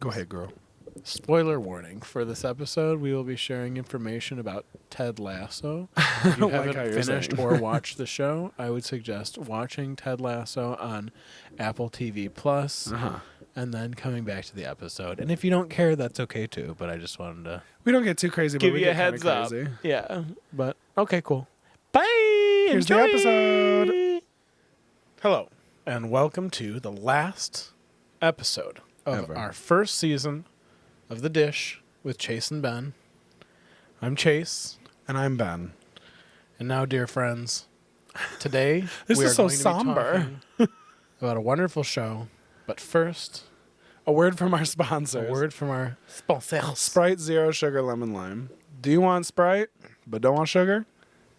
Go ahead, girl. Spoiler warning. For this episode, we will be sharing information about Ted Lasso. If you haven't finished or watched the show, I would suggest watching Ted Lasso on Apple TV Plus, and then coming back to the episode. And if you don't care, that's okay too, but I just wanted to... We don't get too crazy, give but we you get a heads up. crazy. Yeah, but okay, cool. Bye! Here's the episode. Hello, and welcome to the last episode of our first season of The Dish with Chase and Ben. I'm Chase. And I'm Ben. And now, dear friends, today This we are is so going to be somber. talking about a wonderful show. But first, A word from our sponsors. a word from our sponsors. Sprite Zero Sugar Lemon Lime. Do you want Sprite but don't want sugar?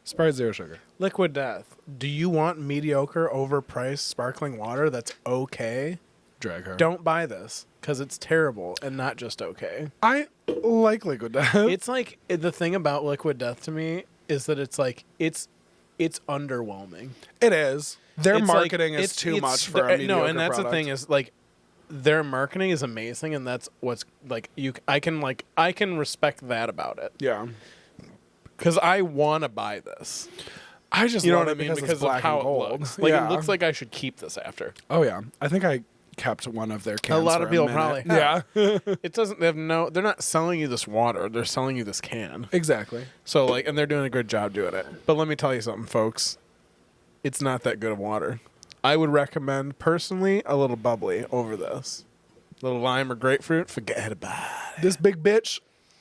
Sprite Zero Sugar. Liquid Death. Do you want mediocre, overpriced sparkling water that's okay? Drag her. Don't buy this, because it's terrible and not just okay. I like Liquid Death. It's like, the thing about Liquid Death to me is that it's like, it's underwhelming. It is. Their It's marketing like, is too much for a mediocre No, and that's product. the thing is, like, their marketing is amazing, and that's what's, like, I can respect that about it. Yeah. Because I want to buy this. I just You know love what I it mean? because it's of black how and gold. it looks. Like, yeah. it looks like I should keep this after. Oh, yeah. I think I kept one of their cans A lot for of people minute. probably Yeah. It doesn't, they're not selling you this water. They're selling you this can. Exactly. So, like, and they're doing a good job doing it. But let me tell you something, folks. It's not that good of water. I would recommend, personally, a little bubbly over this. A little lime or grapefruit, forget about it. This big bitch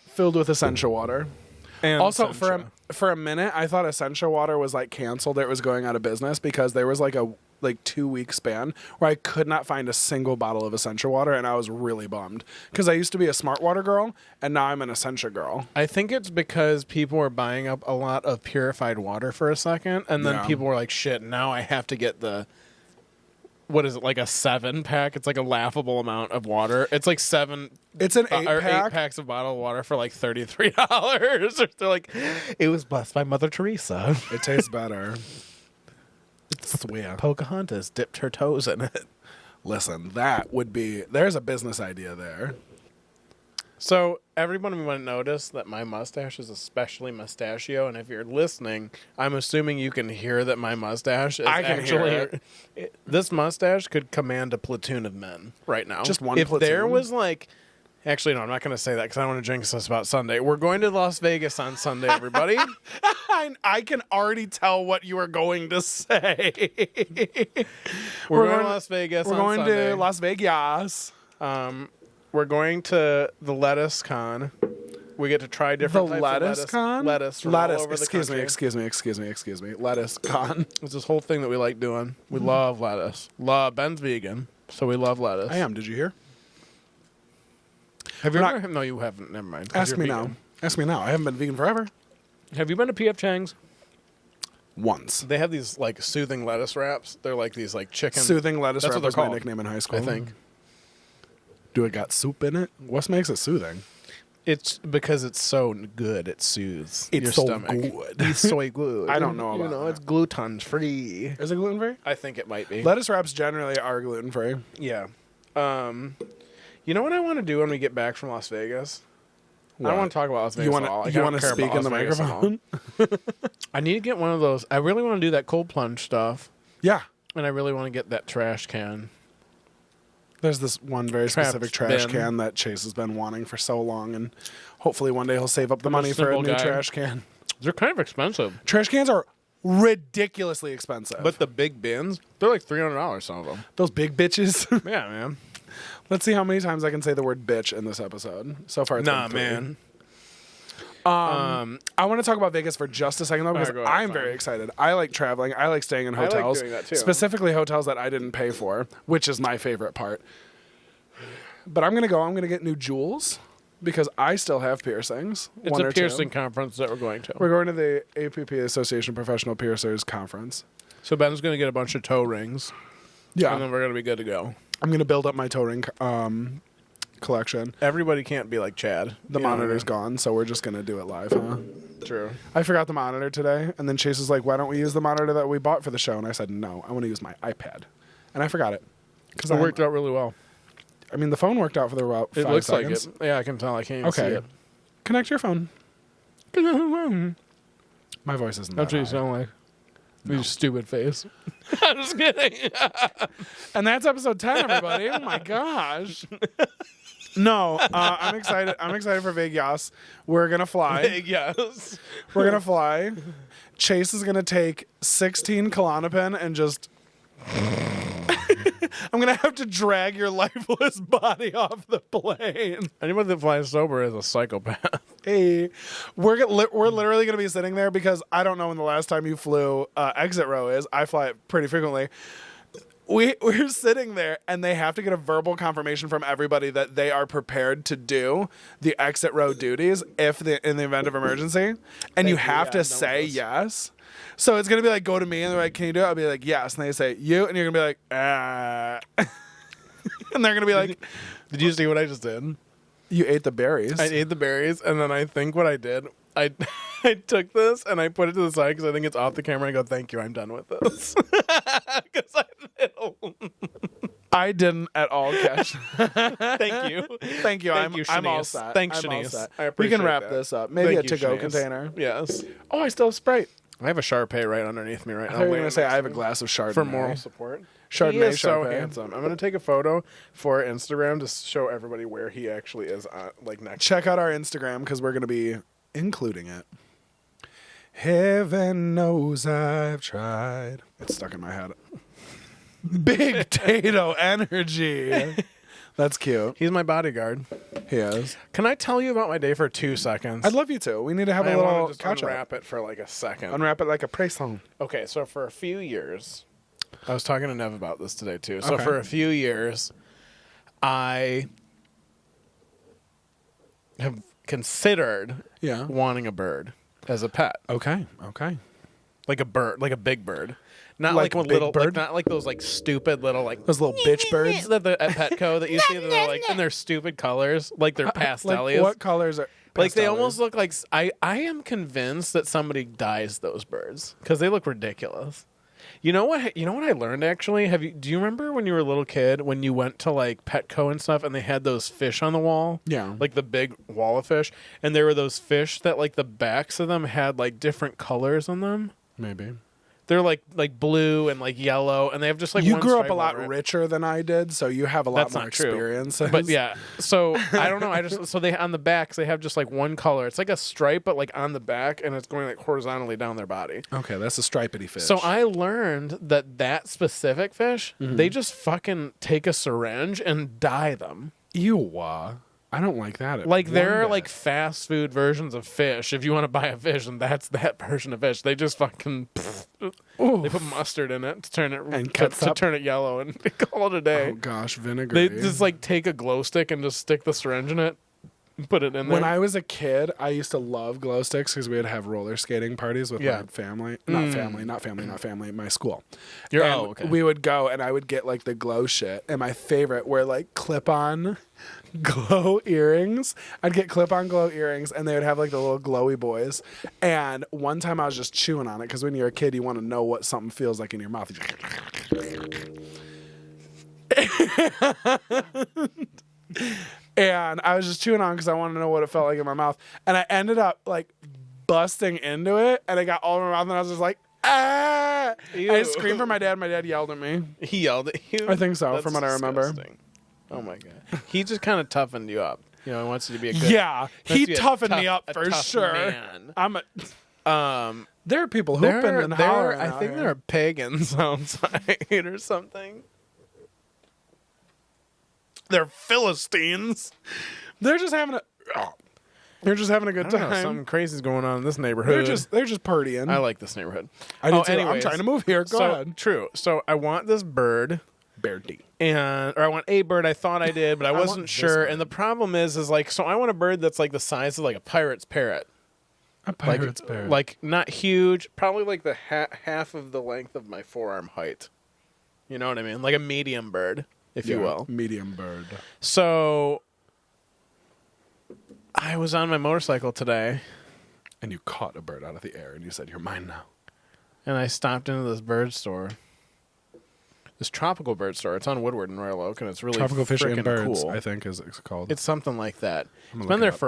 filled with essential water. And Also, Sencha. for a minute, I thought essential water was like canceled. It was going out of business because there was like a 2-week span where I could not find a single bottle of essential water, and I was really bummed because I used to be a smart water girl, and now I'm an essential girl. I think it's because people were buying up a lot of purified water for a second, and then Yeah. people were like, shit, now I have to get what is it, like a 7-pack? It's like a laughable amount of water. It's like It's an or 8-pack. 8 packs of bottled water for like $33. They're like, it was blessed by Mother Teresa. It tastes better. I swear. Pocahontas dipped her toes in it. Listen, there's a business idea there. So everyone might notice that my mustache is especially mustachio, and if you're listening, I'm assuming you can hear that my mustache is I can hear This mustache could command a platoon of men right now. Just one If platoon? there was like... Actually, no, I'm not going to say that because I don't want to jinx us about Sunday. We're going to Las Vegas on Sunday, everybody. I can already tell what you are going to say. We're going to Las Vegas We're on going Sunday. to Las Vegas. We're going to the Lettuce Con. We get to try different types Lettuce of lettuce. con? Lettuce from all over the Excuse country. me. Lettuce con. It's this whole thing that we like doing. We love lettuce. Ben's vegan, so we love lettuce. I am. Did you hear? Have you We're ever? No, you haven't. Never mind. 'cause Ask you're me vegan. now. Ask me now. I haven't been vegan forever. Have you been to P.F. Chang's? Once. They have these like soothing lettuce wraps. They're like these like chicken. Soothing lettuce That's wrap what they're was my called, nickname in high school. I think. Do it got soup in it? What makes it soothing? It's because it's so good. It soothes It's your so stomach. good. It's so good. I don't know about that. It's gluten free. Is it gluten free? I think it might be. Lettuce wraps generally are gluten free. Yeah. You know what I want to do when we get back from Las Vegas? I What? don't want to talk about Las Vegas You want at all. Like, to I don't care speak about in the Las Vegas at all. microphone? I need to get one of those. I really want to do that cold plunge stuff, Yeah. and I really want to get that trash can. There's this one very Trash specific trash bin. can that Chase has been wanting for so long, and hopefully one day he'll save up the I'm a money for a simple new guy. trash can. They're kind of expensive, Trash cans are ridiculously expensive. but the big bins, they're like $300. Some of them. those big bitches. Yeah, man. Let's see how many times I can say the word bitch in this episode. So far, it's Nah, been 3. man. I want to talk about Vegas for just a second, though, because go ahead, I'm fine. very excited. I like traveling. I like staying in like hotels. doing that, too. Specifically hotels that I didn't pay for, which is my favorite part. But I'm going to go. I'm going to get new jewels because I still have piercings. It's one a or two. piercing conference that we're going to. We're going to the APP, Association of Professional Piercers Conference. So Ben's going to get a bunch of toe rings, Yeah. and then we're going to be good to go. I'm going to build up my toe ring collection. Everybody can't be like Chad. The You know what I monitor's mean? gone, so we're just going to do it live, huh? True. I forgot the monitor today, and then Chase was like, why don't we use the monitor that we bought for the show? And I said, no, I want to use my iPad. And I forgot it. Because It worked out really well. I mean, the phone worked out for the about 5 It looks seconds. like it. Yeah, I can tell. I can't even see Okay. it. Connect your phone. My voice isn't That's that what you high. sound like. No. Your stupid face. I'm just kidding. And that's episode 10, everybody. Oh my gosh. No, I'm excited. I'm excited for Vegas. We're gonna fly. Yes. We're gonna fly. Chase is gonna take 16 Klonopin and just. I'm gonna have to drag your lifeless body off the plane. Anybody that flies sober is a psychopath. Hey, we're literally gonna be sitting there because I don't know when the last time you flew exit row is. I fly it pretty frequently. We're sitting there, and they have to get a verbal confirmation from everybody that they are prepared to do the exit row duties in the event of emergency, and you have to say yes. So it's gonna be like, go to me, and they're like, "Can you do it?" I'll be like, "Yes," and they say you, and you're gonna be like, and they're gonna be like, Did you see what I just did? "You ate the berries." I ate the berries, and then I think what I did, I took this and I put it to the side because I think it's off the camera. And I go, "Thank you, I'm done with this." Because I didn't at all catch. Thank you. Thank you. Thank you, I'm all Shanice. set. Thanks, I'm all Shanice. set. I We appreciate can wrap that. this up. Maybe Thank a you, to-go Shanice. container. Yes. Oh, I still have Sprite. I have a Shar-Pei right underneath me right I now. thought you were waiting gonna say next I to have a me. glass of Chardonnay For moral support. Chardonnay. He is so Chardonnay. handsome. I'm going to take a photo for Instagram to show everybody where he actually is like next. Check out our Instagram because we're gonna be including it. Heaven knows I've tried. It's stuck in my head. Big Tato energy. That's cute. He's my bodyguard. He is. Can I tell you about my day for 2 seconds? I'd love you to. We need to have a I want little to just catch up. unwrap it for like a second. Unwrap it like a praise song. Okay, so for a few years, I was talking to Nev about this today too. So Okay. for a few years, I have considered Yeah. wanting a bird as a pet, Okay. Okay. like a bird, like a big bird, not Like like a big little, bird? like, not like those like stupid little like Those little bitch birds. at Petco that you see that are like in their stupid colors, like they're pastel. Like what colors are? Like they pastel-y? almost look like I am convinced that somebody dyes those birds because they look ridiculous. You know what I learned actually? Do you remember when you were a little kid when you went to like Petco and stuff and they had those fish on the wall? Yeah. Like the big wall of fish, and there were those fish that like the backs of them had like different colors on them. Maybe. They're like blue and like yellow, and they have just like You one grew up stripe a lot over it. richer than I did, so you have a lot That's more not true. experience. But yeah, so I don't know. So they on the backs they have just like one color. It's like a stripe, but like on the back, and it's going like horizontally down their body. Okay, that's a stripedy fish. So I learned that specific fish, they just fucking take a syringe and dye them. Ew. I don't like that. Like they're one bit. like fast food versions of fish. If you want to buy a fish, and that's that version of fish, they just fucking they put mustard in it to turn it And to ketchup? turn it yellow and call it a day. Oh gosh, vinegar. They just like take a glow stick and just stick the syringe in it, and put it in there. When I was a kid, I used to love glow sticks because we would have roller skating parties with Yeah. my family. Not family, my school. You're And oh, okay. we would go and I would get like the glow shit. And my favorite were like clip-on glow earrings. I'd get clip-on glow earrings and they would have like the little glowy boys. And one time I was just chewing on it because when you're a kid, you want to know what something feels like in your mouth. And I was just chewing on because I wanted to know what it felt like in my mouth. And I ended up like busting into it and it got all over my mouth and I was just like, ah! Ew. I screamed for my dad. My dad yelled at me. He yelled at you. I think so, That's from what I remember. disgusting. Oh my god. He just kind of toughened you up. You know, he wants you to be a good. Yeah, he wants you to be a toughened me tough- up a for tough sure. man. I'm a, there are people There, hooping and hollering. I out think here. there are pagans outside or something. They're Philistines. They're just having a. They're just having a good I don't know, time. something crazy's going on in this neighborhood. They're just partying. I like this neighborhood. I do too. I'm anyways, trying to move here. Go so, ahead. True. So I want this bird. Birdie. Or I want a bird. I thought I did, but I want wasn't this sure. bird. And the problem is like, so I want a bird that's like the size of like a pirate's parrot. A pirate's parrot. Like not huge, probably like the half of the length of my forearm height. You know what I mean? Like a medium bird, if you will. Medium bird. So I was on my motorcycle today, And you caught a bird out of the air and you said, "You're mine now." and I stopped into this bird store. this tropical bird store. It's on Woodward in Royal Oak, and it's really Tropical Fish and frickin' Birds, cool. I think is it's called. It's something like that. I'm It's gonna been look there it up.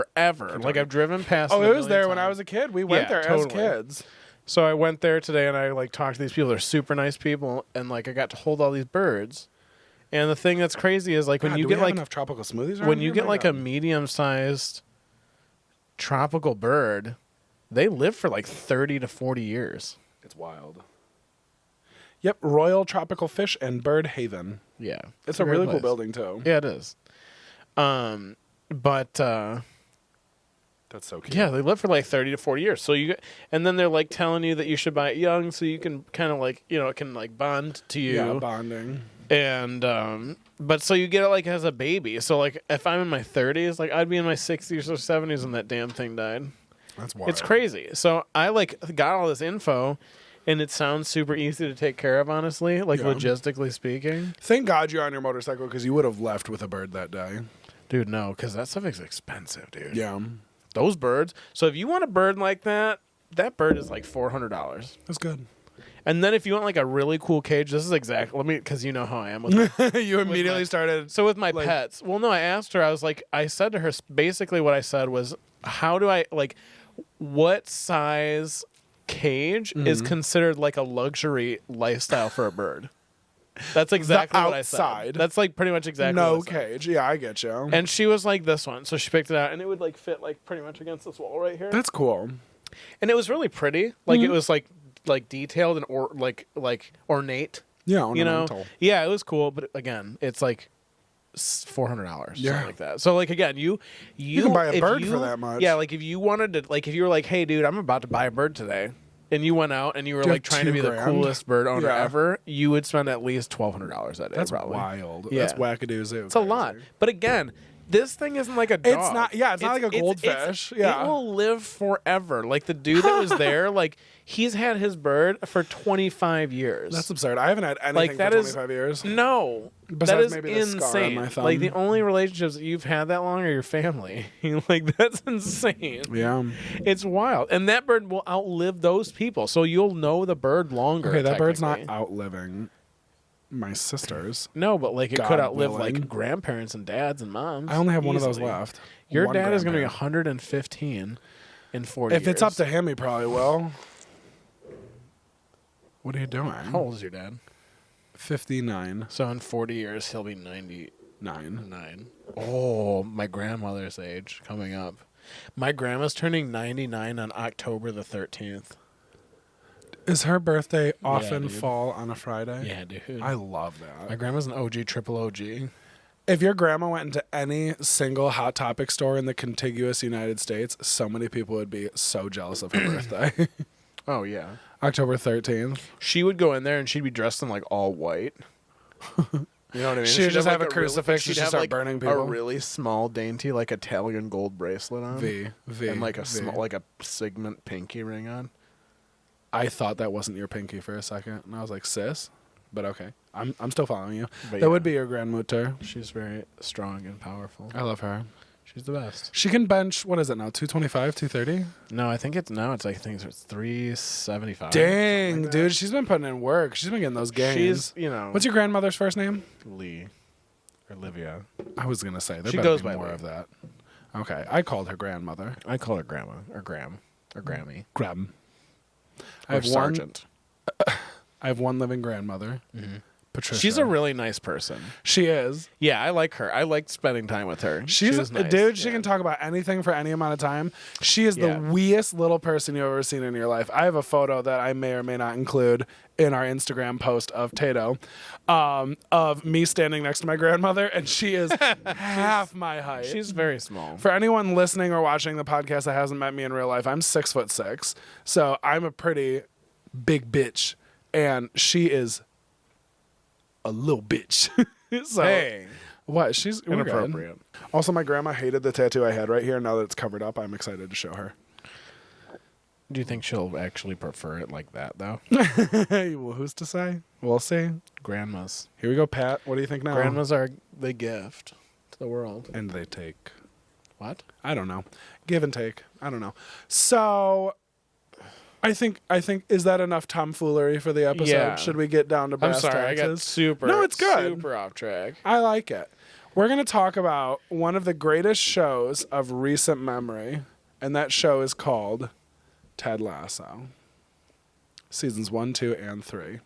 forever. Like I've driven past. Oh, it it a was there million when I times. was a kid. We went there totally. as kids. So I went there today, and I like talked to these people. They're super nice people, and like I got to hold all these birds. And the thing that's crazy is like when you do get we have like enough tropical smoothies. when you get like a medium-sized tropical bird, they live for like 30 to 40 years. it's wild. Yep, Royal Tropical Fish and Bird Haven. Yeah, It's a great really cool place. building too. Yeah, it is. But That's so cute. yeah, they live for like 30 to 40 years. So and then they're like telling you that you should buy it young, so you can kind of like it can like bond to you. Yeah, bonding. And but so you get it like as a baby. So like if I'm in my 30s, like I'd be in my 60s or 70s when that damn thing died. That's wild. It's crazy. So I like got all this info, and it sounds super easy to take care of. Honestly, like Yeah. logistically speaking, Thank God you're on your motorcycle because you would have left with a bird that day. dude. No, because that stuff is expensive, dude. Yeah, Those birds. So if you want a bird like that, that bird is like $400. that's good. And then if you want like a really cool cage, this is exactly because you know how I am with You immediately my- started. So with my Like- pets, well, no, I asked her. I said to her basically what I said was, how do I like, what size cage is considered like a luxury lifestyle for a bird? That's exactly what I said. outside. That's like pretty much exactly No what I said. cage. Yeah, I get you. And she was like this one, so she picked it out, and it would like fit like pretty much against this wall right here. That's cool. And it was really pretty. Like it was like detailed and like ornate. Yeah, You know, ornamental. yeah, it was cool, but again, it's like $400, Yeah. something like that. So like again, you can buy a if bird you- for that much. Yeah, like if you wanted to, like if you were like, hey, dude, I'm about to buy a bird today, and you went out and you were Do like trying to be the $2,000? coolest bird owner Yeah. ever, you would spend at least $1,200 that day. That's probably. wild. Yeah. That's wackadoo. It's a lot, but again. This thing isn't like a dog. It's not- yeah, it's not like a goldfish. Yeah. It will live forever. Like the dude that was there, like he's had his bird for 25 years. That's absurd. I haven't had anything like that for is 25 years. No, Besides that is maybe the scar on insane. my thumb. Like the only relationships that you've had that long are your family. Like that's insane. Yeah. It's wild, and that bird will outlive those people. So you'll know the bird longer. Okay, that bird's not technically. outliving my sisters. No, but like it God could outlive willing. like grandparents and dads and moms. I only have one of those easily. left. Your One dad is going to be grandparent. 115 in 40 If it's up years. to him, he probably will. What are you doing? How old is your dad? 59. So in 40 years, he'll be 99. 9. Oh, my grandmother's age coming up. My grandma's turning 99 on October the 13th. Is her birthday often dude. fall on a Friday? Yeah, dude. I love My that. grandma's an OG, triple OG. If your grandma went into any single Hot Topic store in the contiguous United States, so many people would be so jealous of her birthday. Oh, yeah. October 13th. She would go in there and she'd be dressed in like all white. You know what I mean? She would She'd just have a like crucifix and she'd she'd have start like burning a people. really small, dainty, like Italian gold bracelet on. V. And like a V. small, like a segment pinky ring on. I thought that wasn't your pinky for a second, and I was like, sis? But okay. I'm still following you. But That yeah. would be your grandmother. She's very strong and powerful. I love her. She's the best. She can bench, what is it now, 225, 230? No, I think it's 375. Dang, dude. She's been putting in work. She's been getting those gains. She's, What's your grandmother's first name? Lee. Or Olivia. I was going to say, there She better goes be by more Lee. of that. Okay. I called her grandmother. I call her Grandma. Or Gram. Or Grammy. Graham. Or Sergeant. I have one living grandmother, Patricia. She's a really nice person. She is. Yeah, I like her. I liked spending time with her. She's she was nice. dude. She Yeah. can talk about anything for any amount of time. She is Yeah. the weest little person you've ever seen in your life. I have a photo that I may or may not include in our Instagram post of Tato, of me standing next to my grandmother, and she is half my height. She's very small. For anyone listening or watching the podcast that hasn't met me in real life, I'm 6'6", so I'm a pretty big bitch, and she is a little bitch. So, Hey. what? She's we're good. Inappropriate. Also, my grandma hated the tattoo I had right here. Now that it's covered up, I'm excited to show her. Do you think she'll actually prefer it like that, though? Well, who's to say? We'll see. Grandmas. Here we go, Pat. What do you think now? Grandmas are the gift to the world. And they take. What? I don't know. Give and take. I don't know. So, I think is that enough tomfoolery for the episode? Yeah. Should we get down to brass I'm sorry, I got taxes? super. No, it's good. Super off track. I like it. We're going to talk about one of the greatest shows of recent memory, and that show is called Ted Lasso. Seasons 1, 2, and 3.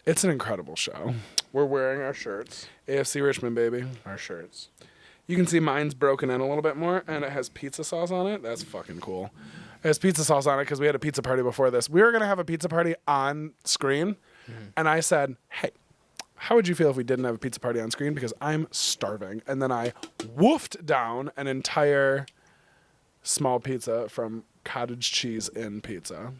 It's an incredible show. We're wearing our shirts. AFC Richmond, baby. Our shirts. You can see mine's broken in a little bit more, and it has pizza sauce on it. That's fucking cool. It has pizza sauce on it because we had a pizza party before this. We were going to have a pizza party on screen, and I said, hey, how would you feel if we didn't have a pizza party on screen? Because I'm starving. And then I woofed down an entire small pizza from Cottage Cheese Inn Pizza.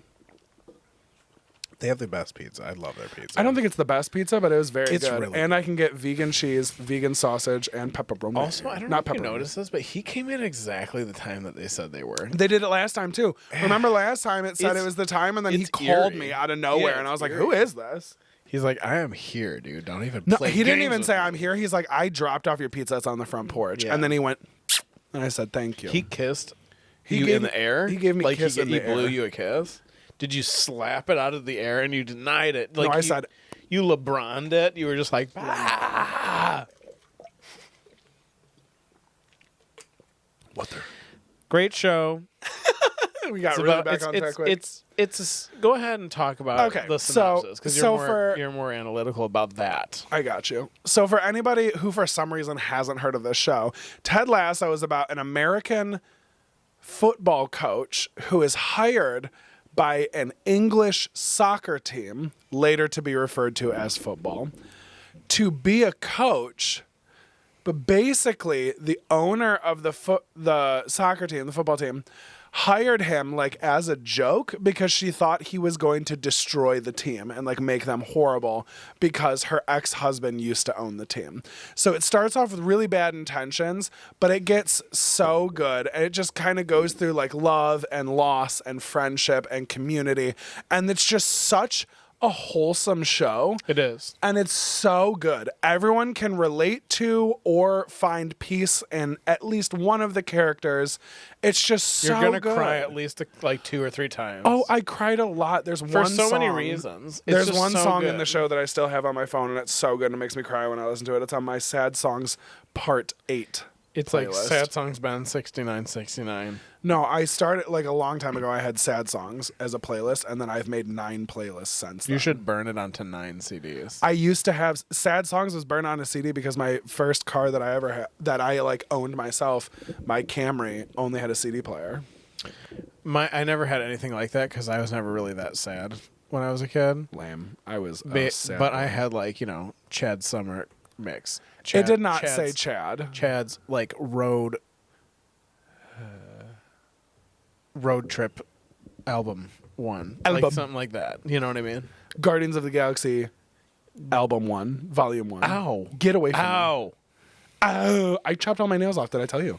They have the best pizza. I love their pizza. I don't think it's the best pizza, but it was very It's good. really and I can get vegan cheese, vegan sausage, and pepperoni. Also, I don't know if you noticed this, but he came in exactly the time that they said they were. They did it last time, too. Remember last time it said It's- it was the time, and then he it's called eerie. me out of nowhere, Yeah, and I was it's like, eerie. who is this? He's like, I am here, dude. Don't even No, play he didn't games even with say me." I'm here. He's like, I dropped off your pizza that's on the front porch. Yeah. And then he went, and I said, thank you. He kissed He you gave in me- the air? he gave me a like kiss he, in he the blew air. you a kiss? Did you slap it out of the air and you denied it? No, Like I you, said- you LeBron'd it. You were just like, ah. What the? Great show. We got It's really about- back it's, on it's, track quick. go ahead and talk about Okay, the so- synopsis because so you're more analytical about that. I got you. So for anybody who for some reason hasn't heard of this show, Ted Lasso is about an American football coach who is hired by an English soccer team, later to be referred to as football, to be a coach. But basically, the owner of the soccer team, the football team, hired him like as a joke because she thought he was going to destroy the team and like make them horrible because her ex-husband used to own the team. So it starts off with really bad intentions, but it gets so good and it just kind of goes through like love and loss and friendship and community, and it's just such a wholesome show. It is. And it's so good. Everyone can relate to or find peace in at least one of the characters. It's just so You're gonna good. cry at least like 2 or 3 times. Oh, I cried a lot. There's for one so song. many reasons. It's There's just one so song good. in the show that I still have on my phone, and it's so good and it makes me cry when I listen to it. It's on my Sad Songs Part 8. It's like playlist. Sad Songs Band 6969. No, I started like a long time ago. I had Sad Songs as a playlist, and then I've made 9 playlists since then. You should burn it onto 9 CDs. I used to have Sad Songs was burned on a CD because my first car that I ever had, that I like owned myself, my Camry, only had a CD player. I never had anything like that because I was never really that sad when I was a kid. Lame. I was sad. But I had like, Chad Summer mix. It did not Chad's- say Chad. Chad's like road trip album 1. Album. Like something like that. You know what I mean? Guardians of the Galaxy Album 1, Volume 1. Ow. Get away from me. Ow. Ow. I chopped all my nails off. Did I tell you?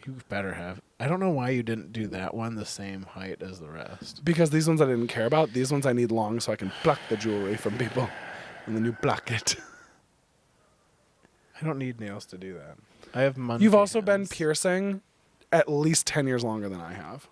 You better have. I don't know why you didn't do that one the same height as the rest. Because these ones I didn't care about. These ones I need long so I can pluck the jewelry from people. And then you block it. I don't need nails to do that. I have monkey You've also been hands. piercing at least 10 years longer than I have.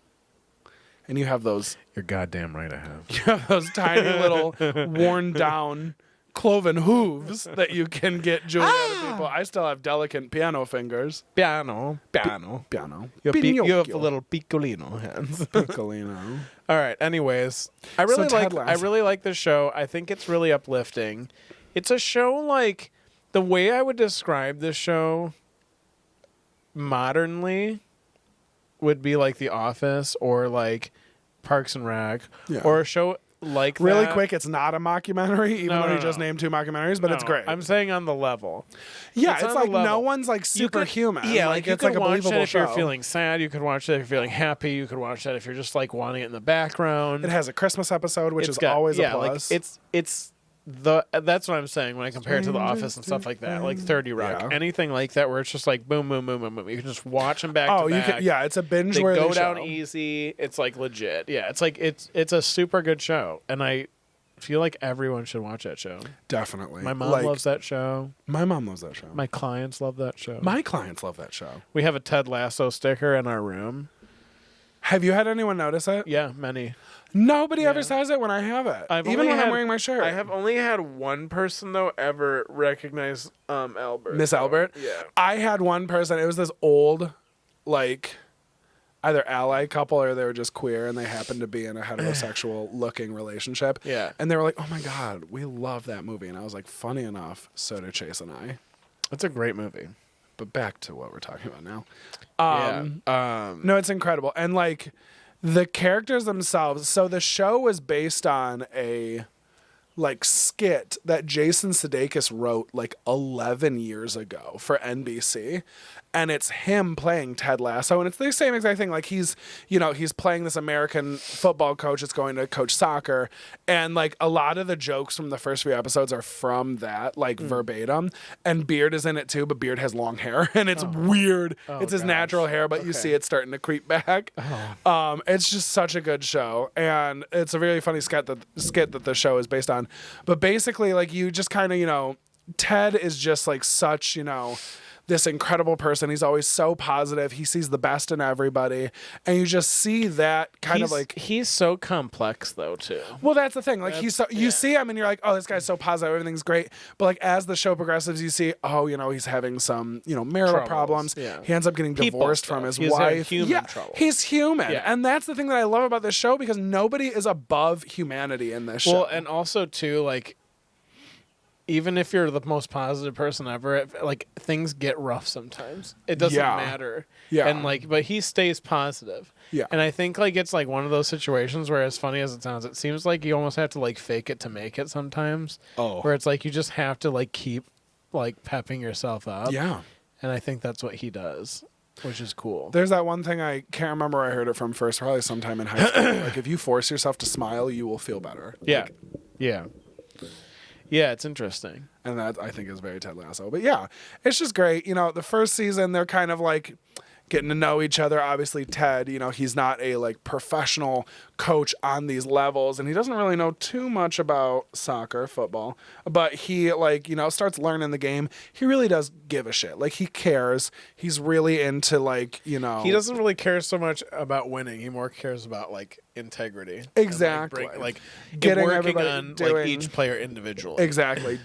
And you have those You're goddamn right I have. you have those tiny little worn down cloven hooves that you can get jewelry out of people. I still have delicate piano fingers. Piano. Piano. You have Pinocchio. the little piccolino hands. Piccolino. All right. Anyways, I really Ted like. Lasso. I really like this show. I think it's really uplifting. It's a show like the way I would describe this show modernly would be like The Office or like Parks and Rec Yeah. or a show like Really that. quick, it's not a mockumentary, even No, though no, he just no. named 2 mockumentaries, but it's No, great. I'm saying on the level. yeah, it's it's on the like no level. one's like You could- superhuman. Yeah, like you it's could like a watch believable that if show. you're feeling sad. You could watch that if you're feeling happy. You could watch that if you're just like wanting it in the background. It has a Christmas episode, which It's is got- always yeah, a plus. like it's that's what I'm saying when I compare it to The Office and stuff like that, like 30 Rock, Yeah. anything like that, where it's just like boom, boom, boom, boom, boom. You can just watch them back oh, to you back. can. Yeah, it's a binge They where go they down show. easy. It's like legit. Yeah, it's like it's a super good show, and I feel like everyone should watch that show. Definitely. My mom Like, loves that show. My mom loves that show. My clients love that show. My clients love that show. We have a Ted Lasso sticker in our room. Have you had anyone notice it? Yeah, many. Nobody ever says it when I have it. Even when I'm wearing my shirt. I have only had one person, though, ever recognize Albert. Miss Albert? Yeah. I had one person. It was this old, like, either ally couple or they were just queer and they happened to be in a heterosexual-looking relationship. Yeah. And they were like, oh, my God, we love that movie. And I was like, funny enough, so do Chase and I. It's a great movie. But back to what we're talking about now. No, it's incredible. And, like, the characters themselves. So the show was based on a, like, skit that Jason Sudeikis wrote, like, 11 years ago for NBC. And it's him playing Ted Lasso. And it's the same exact thing. Like, he's playing this American football coach that's going to coach soccer. And, like, a lot of the jokes from the first few episodes are from that, like, verbatim. And Beard is in it, too. But Beard has long hair. And it's weird. It's his natural hair. But you see it starting to creep back. It's just such a good show. And it's a really funny skit that the show is based on. But basically, like, you just kind of, Ted is just, like, such, this incredible person. He's always so positive. He sees the best in everybody. And you just see that kind of like... He's so complex, though, too. Well, that's the thing. Like, you see him and you're like, oh, this guy's so positive. Everything's great. But, like, as the show progresses, you see, oh, he's having some, marital problems. Yeah. He ends up getting divorced from his wife. Human trouble. He's human. Yeah. And that's the thing that I love about this show because nobody is above humanity in this show. Well, and also, too, like... Even if you're the most positive person ever, like things get rough sometimes. It doesn't matter. Yeah. And like, but he stays positive. Yeah. And I think like it's like one of those situations where, as funny as it sounds, it seems like you almost have to like fake it to make it sometimes. Oh. Where it's like you just have to like keep like pepping yourself up. Yeah. And I think that's what he does, which is cool. There's that one thing I can't remember where I heard it from first, probably sometime in high school. Like if you force yourself to smile, you will feel better. Yeah. Like, yeah. Yeah, it's interesting. And that, I think, is very Ted Lasso. But yeah, it's just great. The first season, they're kind of like getting to know each other. Obviously, Ted, he's not a like professional coach on these levels, and he doesn't really know too much about soccer, football, but he like, starts learning the game. He really does give a shit. Like he cares. He's really into like, He doesn't really care so much about winning. He more cares about like integrity. Exactly. And, like getting working everybody on doing, like each player individually. Exactly.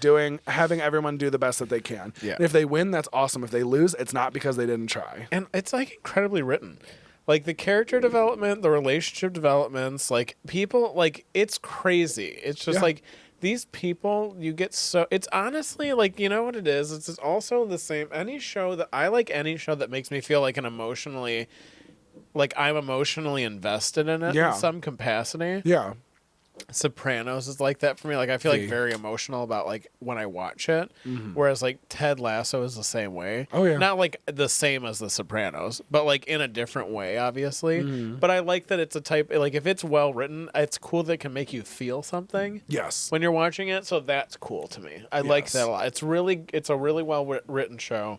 having everyone do the best that they can. Yeah. And if they win, that's awesome. If they lose, it's not because they didn't try. And it's like incredibly written. Like the character development, the relationship developments, like people, like it's crazy. It's just like these people, you get so, it's honestly like, you know what it is? It's also the same. Any show that makes me feel like I'm emotionally invested in it in some capacity. Yeah. Sopranos is like that for me. Like I feel like very emotional about like when I watch it. Whereas like Ted Lasso is the same way. Oh yeah. Not like the same as the Sopranos, but like in a different way, obviously. But I like that it's a type, like if it's well written, it's cool that it can make you feel something. Yes. When you're watching it, so that's cool to me. I like that a lot. It's a really well written show.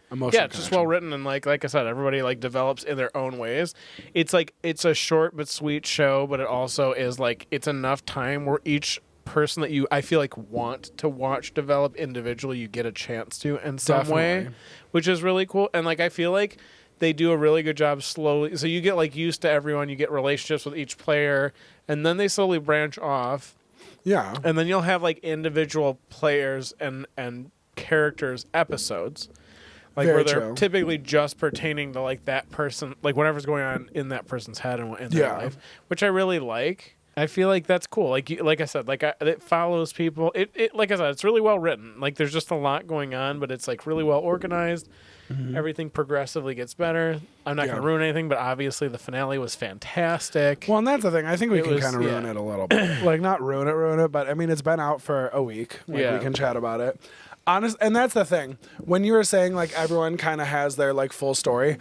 Emotional it's just well written, and like I said, everybody like develops in their own ways. It's like it's a short but sweet show, but it also is like it's enough time where each person that I feel like want to watch develop individually, you get a chance to in some way, which is really cool. And like I feel like they do a really good job slowly. So you get like used to everyone, you get relationships with each player, and then they slowly branch off. Yeah. And then you'll have like individual players and characters episodes. Like Very where they're true. typically just pertaining to like that person, like whatever's going on in that person's head and in their life, which I really like. I feel like that's cool. Like I said, it follows people. It like I said, it's really well written. Like there's just a lot going on, but it's like really well organized. Everything progressively gets better. I'm not going to ruin anything, but obviously the finale was fantastic. Well, and that's the thing. I think we can kind of ruin it a little bit. Like not ruin it, but I mean it's been out for a week. We can chat about it. And that's the thing. When you were saying like everyone kind of has their like full story,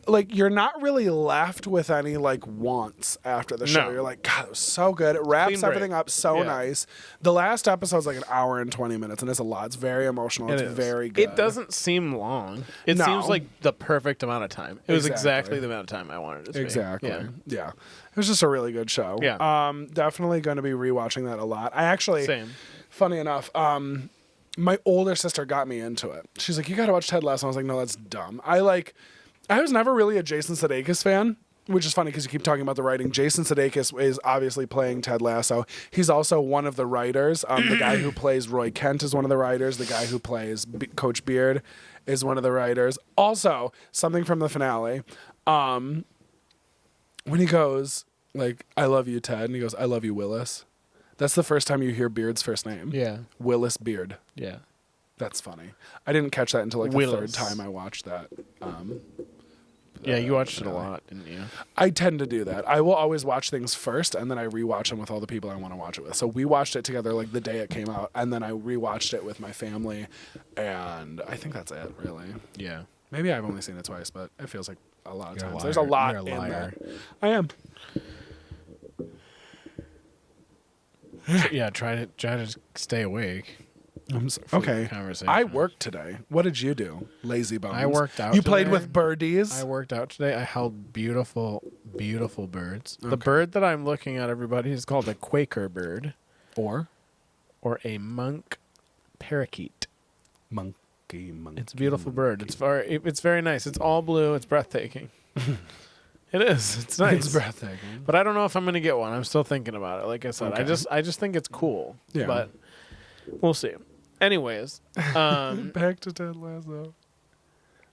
like you're not really left with any like wants after the show. No. You're like, God, it was so good. It wraps everything up so nice. The last episode's like an hour and 20 minutes, and it's a lot. It's very emotional. It's very good. It doesn't seem long. It seems like the perfect amount of time. It was exactly the amount of time I wanted it to be. Exactly. Yeah. It was just a really good show. Yeah. Definitely going to be rewatching that a lot. I actually, Same. funny enough, my older sister got me into it. She's like, you got to watch Ted Lasso. I was like, no, that's dumb. I was never really a Jason Sudeikis fan. which is funny because you keep talking about the writing. Jason Sudeikis is obviously playing Ted Lasso. He's also one of the writers. The guy who plays Roy Kent is one of the writers. The guy who plays Coach Beard is one of the writers. Also, something from the finale, when he goes, like, I love you, Ted, and he goes, I love you, Willis. That's the first time you hear Beard's first name. Yeah. Willis Beard. Yeah. That's funny. I didn't catch that until like the Willis. third time I watched that. Yeah, you watched it a lot, didn't you? I tend to do that. I will always watch things first, and then I rewatch them with all the people I want to watch it with. So we watched it together like the day it came out, and then I rewatched it with my family, and I think that's it, really. Yeah. Maybe I've only seen it twice, but it feels like a lot of You're a times. liar. There's a lot You're a in liar. that. I am. Yeah, try to stay awake. Okay. Conversation. I worked today. What did you do? Lazy bones. I worked out You played today. with birdies? I worked out today. I held beautiful, beautiful birds. The Okay. bird that I'm looking at, everybody, is called a Quaker bird Or? or a monk parakeet. Monkey. It's a beautiful bird. It's very nice. It's all blue. It's breathtaking. It is. It's nice. It's breathtaking. But I don't know if I'm going to get one. I'm still thinking about it. Like I said, Okay. I just think it's cool. Yeah. But we'll see. Anyways, Back to Ted Lasso.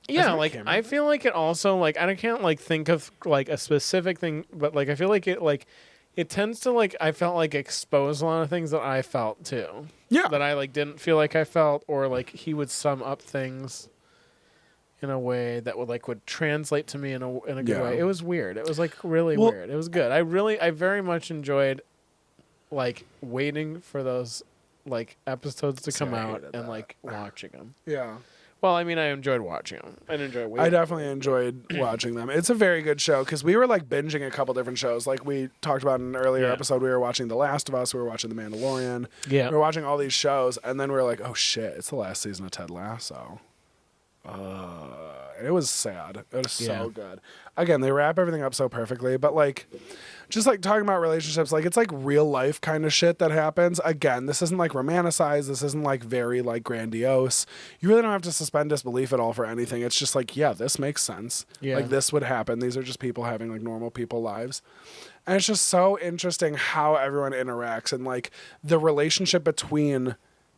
yeah, that like camera? I feel like it also like I can't like think of like a specific thing, but like I feel like it tends to like I felt like expose a lot of things that I felt too. Yeah. That I like didn't feel like I felt, or like he would sum up things in a way that would translate to me in a good Yeah. way. It was weird. It was like really Well- weird. It was good. I very much enjoyed like waiting for those like episodes to See, come I out hated and that. like watching them. Yeah. Well, I mean, I enjoyed watching them. I enjoyed waiting. I definitely enjoyed watching them. It's a very good show because we were like binging a couple different shows. Like we talked about in an earlier Yeah. episode, we were watching The Last of Us, we were watching The Mandalorian. Yeah. We were watching all these shows, and then we were like, oh shit, it's the last season of Ted Lasso. And it was sad. It was Yeah. so good. Again, they wrap everything up so perfectly, but like, just like talking about relationships, like it's like real life kind of shit that happens. Again, this isn't like romanticized. This isn't like very like grandiose. You really don't have to suspend disbelief at all for anything. It's just like, yeah, this makes sense. Yeah. Like this would happen. These are just people having like normal people lives. And it's just so interesting how everyone interacts and like the relationship between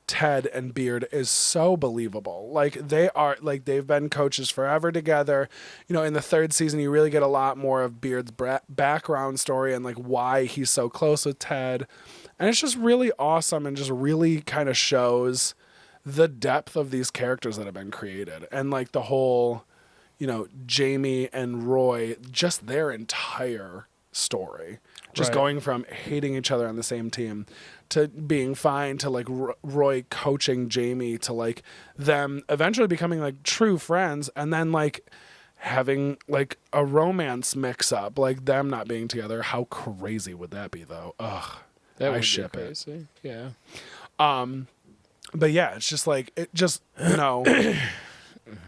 Ted and Beard is so believable. Like they've been coaches forever together. You know, in the third season, you really get a lot more of Beard's background story and like why he's so close with Ted. And it's just really awesome and just really kind of shows the depth of these characters that have been created. And like the whole, you know, Jamie and Roy, just their entire story. Just Right. going from hating each other on the same team to being fine to like Roy coaching Jamie to like them eventually becoming like true friends and then like having like a romance mix up, like them not being together. How crazy would that be though? Ugh. That I would ship be it. crazy. Yeah. But yeah, it's just like it just you know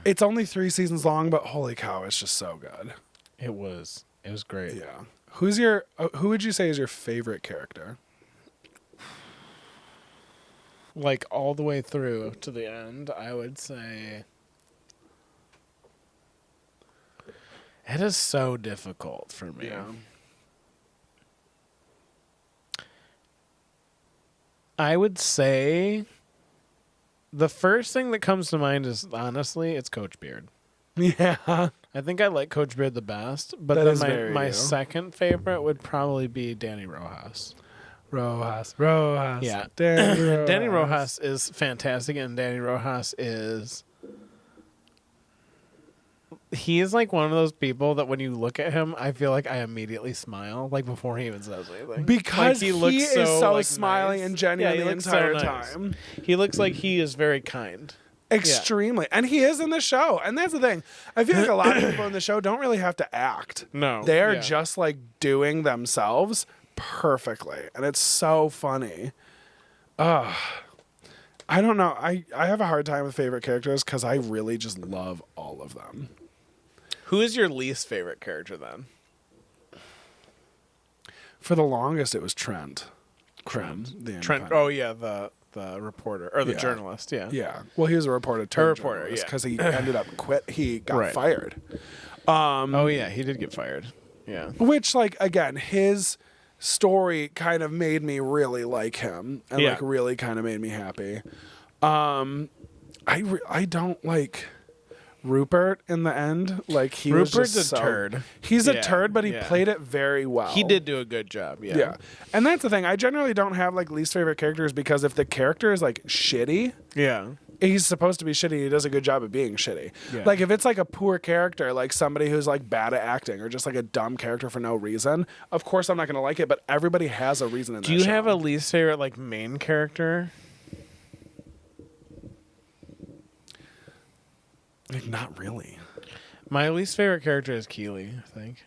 it's only 3 seasons long, but holy cow, it's just so good. It was great. Yeah. Who would you say is your favorite character? Like all the way through to the end, I would say it is so difficult for me. Yeah. I would say the first thing that comes to mind is honestly, it's Coach Beard. Yeah. I think I like Coach Beard the best, but That then is very my you. second favorite would probably be Danny Rojas. Rojas. Yeah. Danny Rojas. Danny Rojas is fantastic, and Danny Rojas he is like one of those people that when you look at him, I feel like I immediately smile, like before he even says anything. Because like, he is so like, smiling nice. and genuine Yeah, he the looks entire so nice. time. He looks like he is very kind. Extremely. And he is in the show. And that's the thing. I feel like a lot of people in the show don't really have to act. No. They're yeah. just like doing themselves perfectly. And it's so funny. I don't know. I have a hard time with favorite characters because I really just love all of them. Who is your least favorite character then? For the longest, it was Trent. Trent. Oh yeah, the reporter or the Yeah. journalist. Yeah. Yeah. Well, he was a reporter turned reporter, journalist yeah. because he ended up quit. He got Right. fired. Oh yeah, he did get fired. Yeah. Which, like, again, his story kind of made me really like him and like really kind of made me happy. I don't like Rupert in the end. Like, he was Rupert's just a turd. He's a turd, but he played it very well. He did do a good job. Yeah. Yeah. And that's the thing. I generally don't have like least favorite characters because if the character is like shitty, he's supposed to be shitty. He does a good job of being shitty. Yeah. Like if it's like a poor character, like somebody who's like bad at acting or just like a dumb character for no reason, of course I'm not going to like it, but everybody has a reason in that Do you show. have a least favorite like main character? Like, not really. My least favorite character is Keely, I think.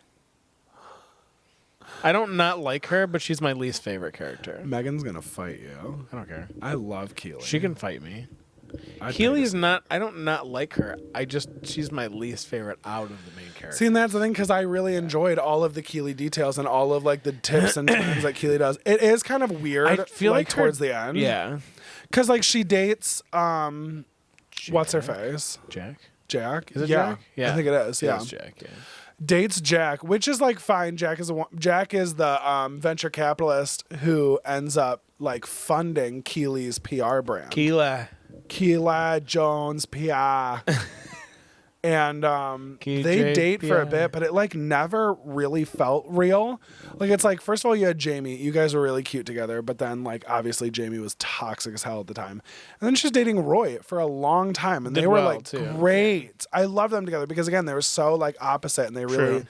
I don't not like her, but she's my least favorite character. Megan's going to fight you. I don't care. I love Keely. She can fight me. Keely's not, I don't not like her. She's my least favorite out of the main character. See, and that's the thing, because I really enjoyed all of the Keely details and all of like the tips and turns that Keely does. It is kind of weird, I feel like towards the end. Yeah. Because like she dates, what's her face? Jack? Is it Jack? Yeah. I think it is. Yeah. It's Jack, yeah. Dates Jack, which is like fine. Jack is the venture capitalist who ends up like funding Keely's PR brand. Keela Jones PR. And they date for a bit, but it like never really felt real. Like it's like, first of all, you had Jamie. You guys were really cute together, but then like obviously Jamie was toxic as hell at the time. And then she's dating Roy for a long time, and they were like great. I love them together because again they were so like opposite, and they really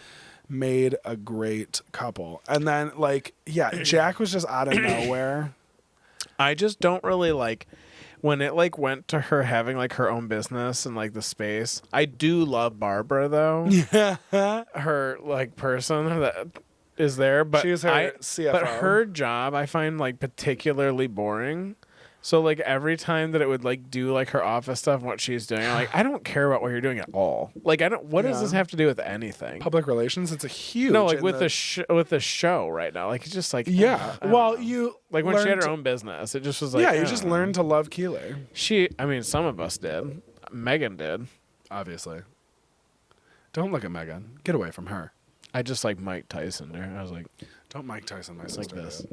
made a great couple. And then like Jack was just out of nowhere. I just don't really like when it like went to her having like her own business and like the space. I do love Barbara though. Yeah. Her like person that is there, but she's her CFO. But her job I find like particularly boring. So like every time that it would like do like her office stuff and what she's doing, I'm like, I don't care about what you're doing at all. Like I don't. What does this have to do with anything? Public relations. It's a huge. No, like with the show right now. Like it's just like Well, you like when she had her own business, it just was like you just learned to love Keely. I mean, some of us did. Megan did, obviously. Don't look at Megan. Get away from her. I just like Mike Tyson there. I was like, don't Mike Tyson my sister. Like this.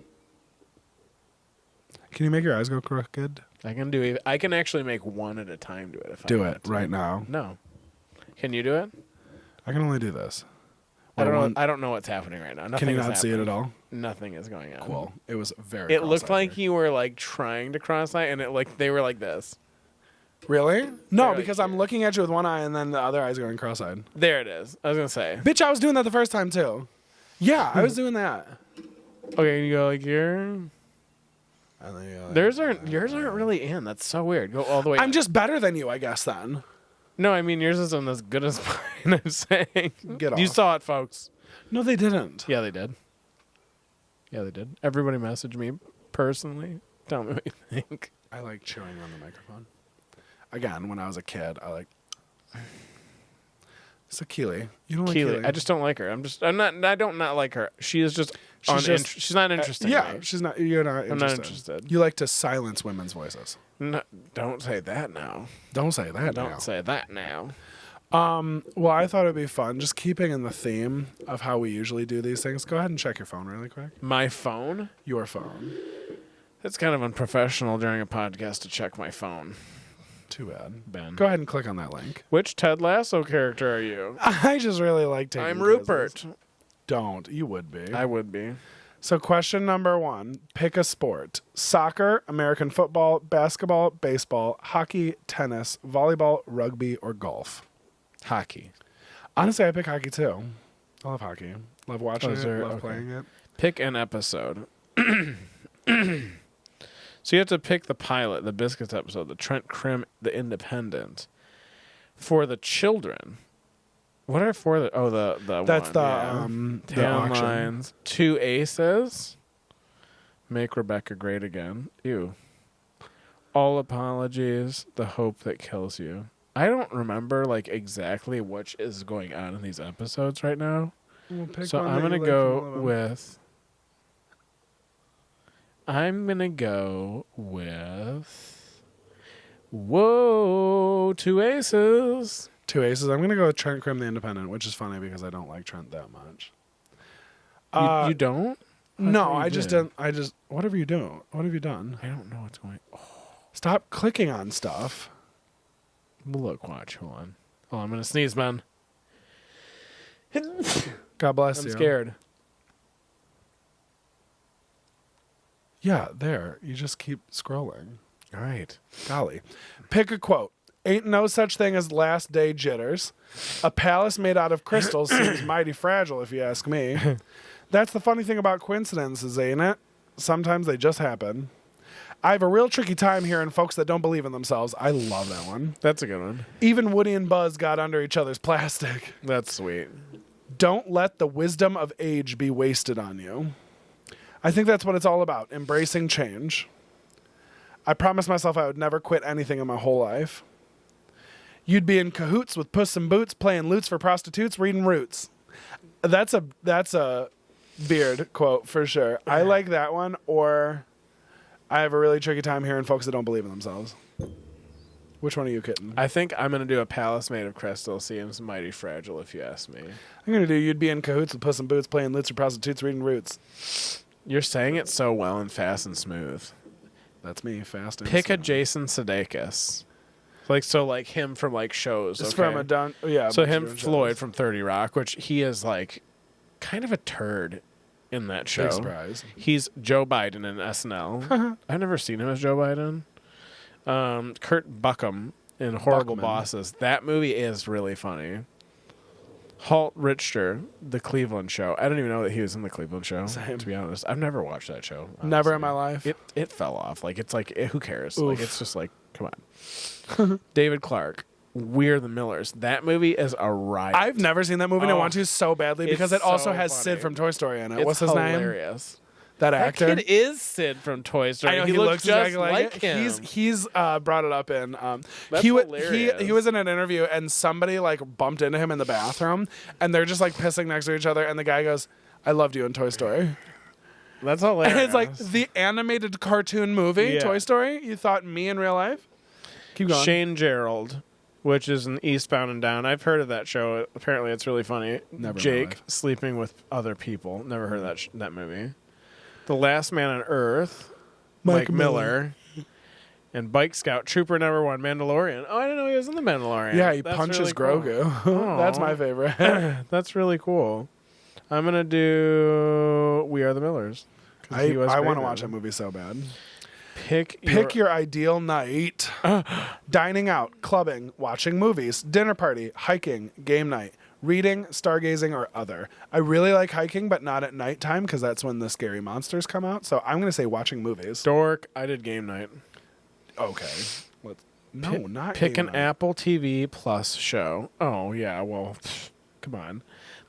Can you make your eyes go crooked? I can actually make one at a time do it. If do I it right now. No. Can you do it? I can only do this. I don't know what's happening right now. Nothing can you not see it at all? Nothing is going on. Cool. It was very. It looked like you were like trying to cross-eye, and it like they were like this. Really? No, like because I'm looking at you with one eye, and then the other eye's going cross-eyed. There it is. I was gonna say. Bitch, I was doing that the first time too. Yeah, I was doing that. Okay, you go like here. And then Yours aren't really in. That's so weird. Go all the way. I'm just better than you, I guess. Then. No, I mean yours isn't as good as mine. I'm saying. Get off. You saw it, folks. No, they didn't. Yeah, they did. Everybody messaged me personally. Tell me what you think. I like chewing on the microphone. Again, when I was a kid, I like. So Keely, you don't like Keely? I just don't like her. I don't not like her. She is just. She's not interesting. Yeah, she's not. You're not. I'm not interested. You like to silence women's voices. No, don't say that now. Don't say that. Don't say that now. Well, I thought it'd be fun, just keeping in the theme of how we usually do these things. Go ahead and check your phone really quick. My phone? Your phone. It's kind of unprofessional during a podcast to check my phone. Too bad. Ben. Go ahead and click on that link. Which Ted Lasso character are you? I just really like taking I'm Rupert. Quizzes. Don't. You would be. I would be. So question number 1. Pick a sport. Soccer, American football, basketball, baseball, hockey, tennis, volleyball, rugby, or golf. Hockey. Honestly, I pick hockey too. I love hockey. Love watching it. Love playing it. Pick an episode. So you have to pick the pilot, the Biscuits episode, the Trent Krim, the Independent. For the children. What are for the... Oh, the That's one. The Tan auction. lines. 2 aces. Make Rebecca great again. Ew. All apologies. The hope that kills you. I don't remember like exactly what is going on in these episodes right now. We'll pick so one I'm that gonna you like go from all of them. with. I'm gonna go with. Whoa, 2 aces. 2 aces. I'm gonna go with Trent Krim, the Independent, which is funny because I don't like Trent that much. You don't? No, I just didn't. Whatever you do. What have you done? I don't know what's going on. Stop clicking on stuff. Look, watch. Hold on. Oh, I'm going to sneeze, man. God bless I'm you. scared. Yeah, there. You just keep scrolling. All right. Golly. Pick a quote. Ain't no such thing as last day jitters. A palace made out of crystals seems mighty fragile, if you ask me. That's the funny thing about coincidences, ain't it? Sometimes they just happen. I have a real tricky time hearing folks that don't believe in themselves. I love that one. That's a good one. Even Woody and Buzz got under each other's plastic. That's sweet. Don't let the wisdom of age be wasted on you. I think that's what it's all about, embracing change. I promised myself I would never quit anything in my whole life. You'd be in cahoots with Puss in Boots, playing lutes for prostitutes, reading Roots. That's a Beard quote for sure. I like that one, or I have a really tricky time hearing folks that don't believe in themselves. Which one are you kidding? I think I'm going to do a palace made of crystal. Seems mighty fragile, if you ask me. I'm going to do you'd be in cahoots with Puss in Boots, playing lutes for prostitutes, reading Roots. You're saying it so well and fast and smooth. That's me, fast and Pick a smooth. Jason Sudeikis. Like him from like shows. It's okay? from a done. Yeah. So bunch of him, different Floyd shows. from 30 Rock, which he is like kind of a turd in that show. Big surprise. He's Joe Biden in SNL. I've never seen him as Joe Biden. Kurt Buckham in Horrible Buckman. Bosses. That movie is really funny. Halt Richter, The Cleveland Show. I don't even know that he was in The Cleveland Show, Same. to be honest. I've never watched that show. Honestly. Never in my life. It fell off. Like, it's like, who cares? Oof. Like, it's just like, come on. David Clark, We're the Millers. That movie is a riot. I've never seen that movie and I Oh, want to so badly because it's it also so has funny. Sid from Toy Story in it. It's What's his name? hilarious. That That actor. kid is Sid from Toy Story. I know he looks exactly just like it. him. He's brought it up in That's he hilarious. was in an interview and somebody like bumped into him in the bathroom and they're just like pissing next to each other and the guy goes, "I loved you in Toy Story." That's hilarious. And it's like the animated cartoon movie Yeah. Toy Story. You thought me in real life? Keep going. Shane Gerald, which is an Eastbound and Down. I've heard of that show. Apparently, it's really funny. Never in my Jake life. sleeping with other people. Never heard of that movie. The Last Man on Earth, Mike Miller. And Bike Scout, Trooper Number 1, Mandalorian. Oh, I didn't know he was in the Mandalorian. Yeah, he That's punches really Grogu. Cool. That's my favorite. That's really cool. I'm gonna do We Are the Millers. 'cause I he was want great to in watch it. that movie so bad. Pick Your ideal night. Dining out, clubbing, watching movies, dinner party, hiking, game night, reading, stargazing, or other. I really like hiking, but not at nighttime because that's when the scary monsters come out. So I'm going to say watching movies. dork. I did game night. Okay. No, not Pick game an night. Apple TV Plus show. Oh yeah, well, come on.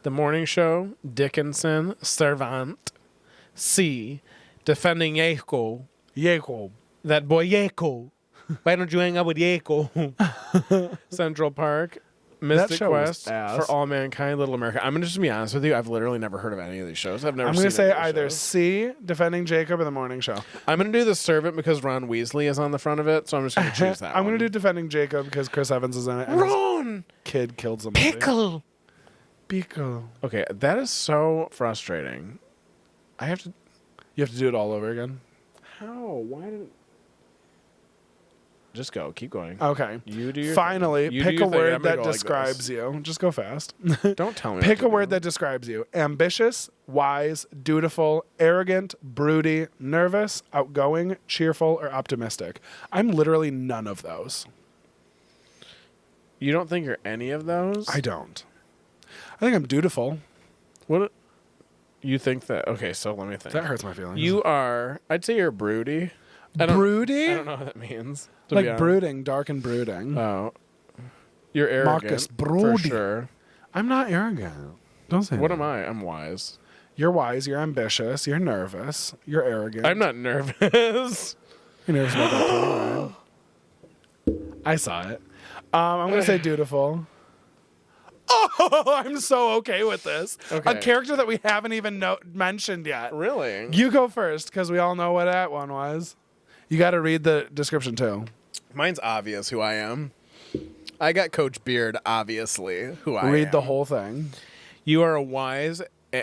The Morning Show, Dickinson, Servant, C, Defending Yeko. Yeko. That boy Yeko. Why don't you hang out with Yeko? Central Park, Mystic show was Quest, ass. For All Mankind, Little America. I'm just gonna be honest with you. I've literally never heard of any of these shows. I've never. I'm going to seen say any of these either shows. C, Defending Jacob, or The Morning Show. I'm gonna do The Servant because Ron Weasley is on the front of it, so I'm just gonna choose that. I'm going one. to do Defending Jacob because Chris Evans is in it. And his Ron kid killed somebody. Pickle. Pickle. Okay, that is so frustrating. I have to. You have to do it all over again. How? Why did? Just go. Keep going. Okay. You do your Finally, thing. You do pick your a thing. word I'm gonna that go like describes this. you. Just go fast. Don't tell me. Pick what a to word do. that describes you. Ambitious, wise, dutiful, arrogant, broody, nervous, outgoing, cheerful, or optimistic. I'm literally none of those. You don't think you're any of those? I don't. I think I'm dutiful. What? You think that? Okay, so let me think. That hurts my feelings. You are. I'd say you're broody. broody? I don't know what that means. to be Like honest. brooding, dark and brooding. Oh. You're arrogant. Marcus For Brody. sure. I'm not arrogant. Don't say What that. am I? I'm wise. You're wise, you're ambitious, you're nervous, you're arrogant. I'm not nervous. You're nervous about that too, right? I saw it. I'm going to say dutiful. Oh, I'm so okay with this. Okay. A character that we haven't even mentioned yet. Really? You go first because we all know what that one was. You got to read the description too. Mine's obvious who I am. I got Coach Beard, obviously, who I am. Read the whole thing. You are a wise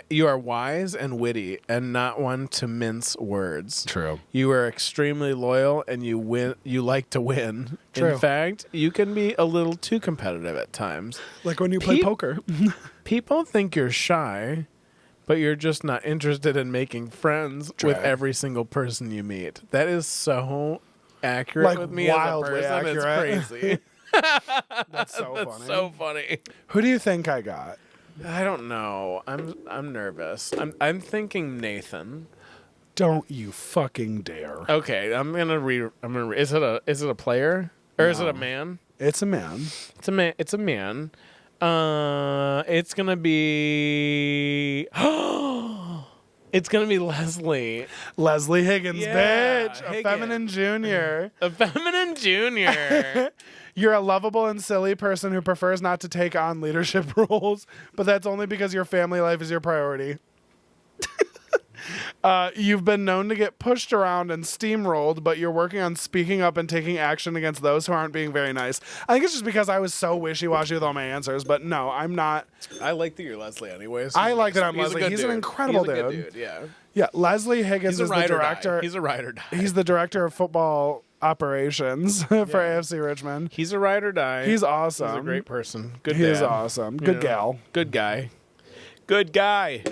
You are wise and witty, and not one to mince words. True. You are extremely loyal, and you win. You like to win. True. In fact, you can be a little too competitive at times. Like when you play poker. People think you're shy, but you're just not interested in making friends with every single person you meet. That is so accurate Like with me as a wildly person. accurate. It's crazy. That's so That's funny. so funny. Who do you think I got? I don't know. I'm nervous. I'm thinking Nathan. Don't you fucking dare. Okay, I'm gonna read. Is it a player or is it a man? It's a man. It's a man. It's a man. It's gonna be. It's gonna be Leslie. Leslie Higgins, Yeah, bitch. A Higgins. feminine junior. A feminine junior. You're a lovable and silly person who prefers not to take on leadership roles, but that's only because your family life is your priority. You've been known to get pushed around and steamrolled, but you're working on speaking up and taking action against those who aren't being very nice. I think it's just because I was so wishy-washy with all my answers, but no, I'm not. I like that you're Leslie anyways. I like that I'm Leslie. He's an incredible He's a dude. good dude. Yeah. Yeah, Leslie Higgins is the director. He's a ride or die. He's the director of football operations for AFC Richmond. He's a ride or die. He's awesome. He's a great person. Good He is dad. awesome. You Good know, gal. Good guy. Good guy.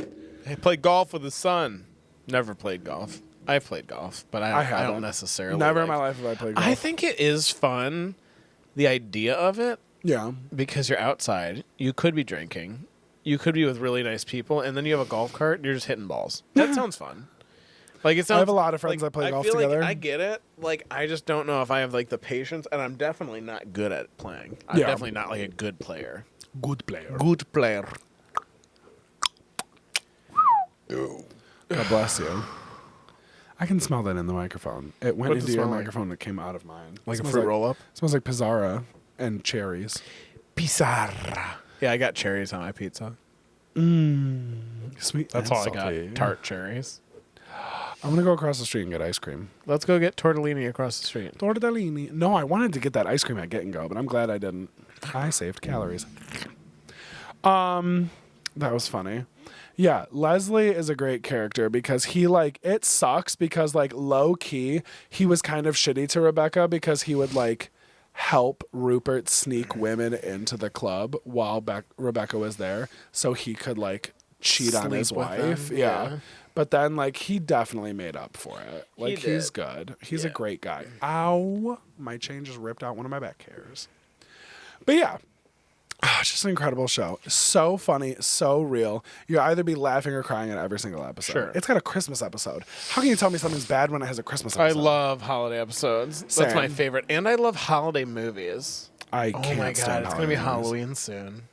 He played golf with his son. Never played golf. I've played golf, but I haven't. don't necessarily. Never in my life have I played golf. I think it is fun, the idea of it, Yeah. because you're outside. You could be drinking. You could be with really nice people, and then you have a golf cart, and you're just hitting balls. That sounds fun. Like it sounds. I have a lot of friends that play golf feel together. Like I get it. Like I just don't know if I have like the patience, and I'm definitely not good at playing. I'm Yeah. definitely not like a good player. Good player. Good player. God bless you. I can smell that in the microphone. It went What does into it your smell like? microphone. It came out of mine. Like a Smells fruit roll up. Smells like Pizzara and cherries. Pizarra. Yeah, I got cherries on my pizza. Sweet. That's and all I salty. got. Tart cherries. I'm gonna go across the street and get ice cream. Let's go get tortellini across the street. Tortellini. No, I wanted to get that ice cream at Get and Go, but I'm glad I didn't. I saved calories. That was funny. Yeah, Leslie is a great character because he it sucks because low key he was kind of shitty to Rebecca because he would help Rupert sneak women into the club while Rebecca was there so he could cheat on Sleep his with wife. them, Yeah. yeah. But then he definitely made up for it. He He's did. good. He's a Yeah. great guy. Ow. My chain just ripped out one of my back hairs. But yeah. It's just an incredible show. So funny, so real. You'll either be laughing or crying at every single episode. Sure. It's got a Christmas episode. How can you tell me something's bad when it has a Christmas I episode? love holiday episodes. That's Same. my favorite. And I love holiday movies. I Oh can't my god, stand it's going to be holiday Halloween soon. movies.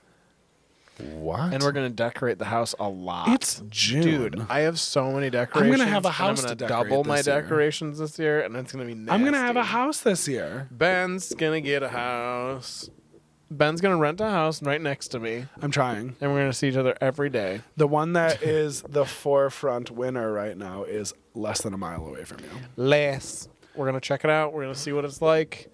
What? And we're going to decorate the house a lot. It's June. Dude, I have so many decorations. have a and house I'm to gonna decorate double my this year. decorations this year, and it's going to be nasty. I'm going to have a house this year. Ben's going to get a house. Ben's going to rent a house right next to me, I'm trying. and we're going to see each other every day. The one that is the forefront winner right now is less than a mile away from you. Less. We're going to check it out. We're going to see what it's like.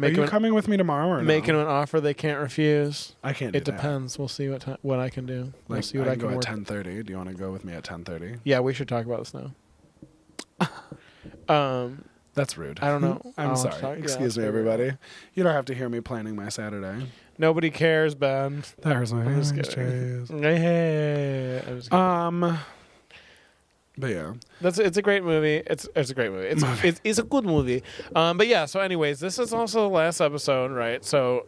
Are you coming with me tomorrow or Make no? him an offer they can't refuse. I can't do It that. depends. We'll see what I can do. We'll see what I I can can go work. at 10:30. Do you want to go with me at 10:30? Yeah, we should talk about this now. That's rude. I don't know. I'm I'll sorry. talk- yeah, Excuse me, let's figure it everybody. You don't have to hear me planning my Saturday. Nobody cares, Ben. That hurts my I'm just feelings, kidding. Chase. Hey, I'm just kidding. But yeah. It's a great movie. It's a great movie. It's a good movie. But yeah. So, anyways, this is also the last episode, right? So,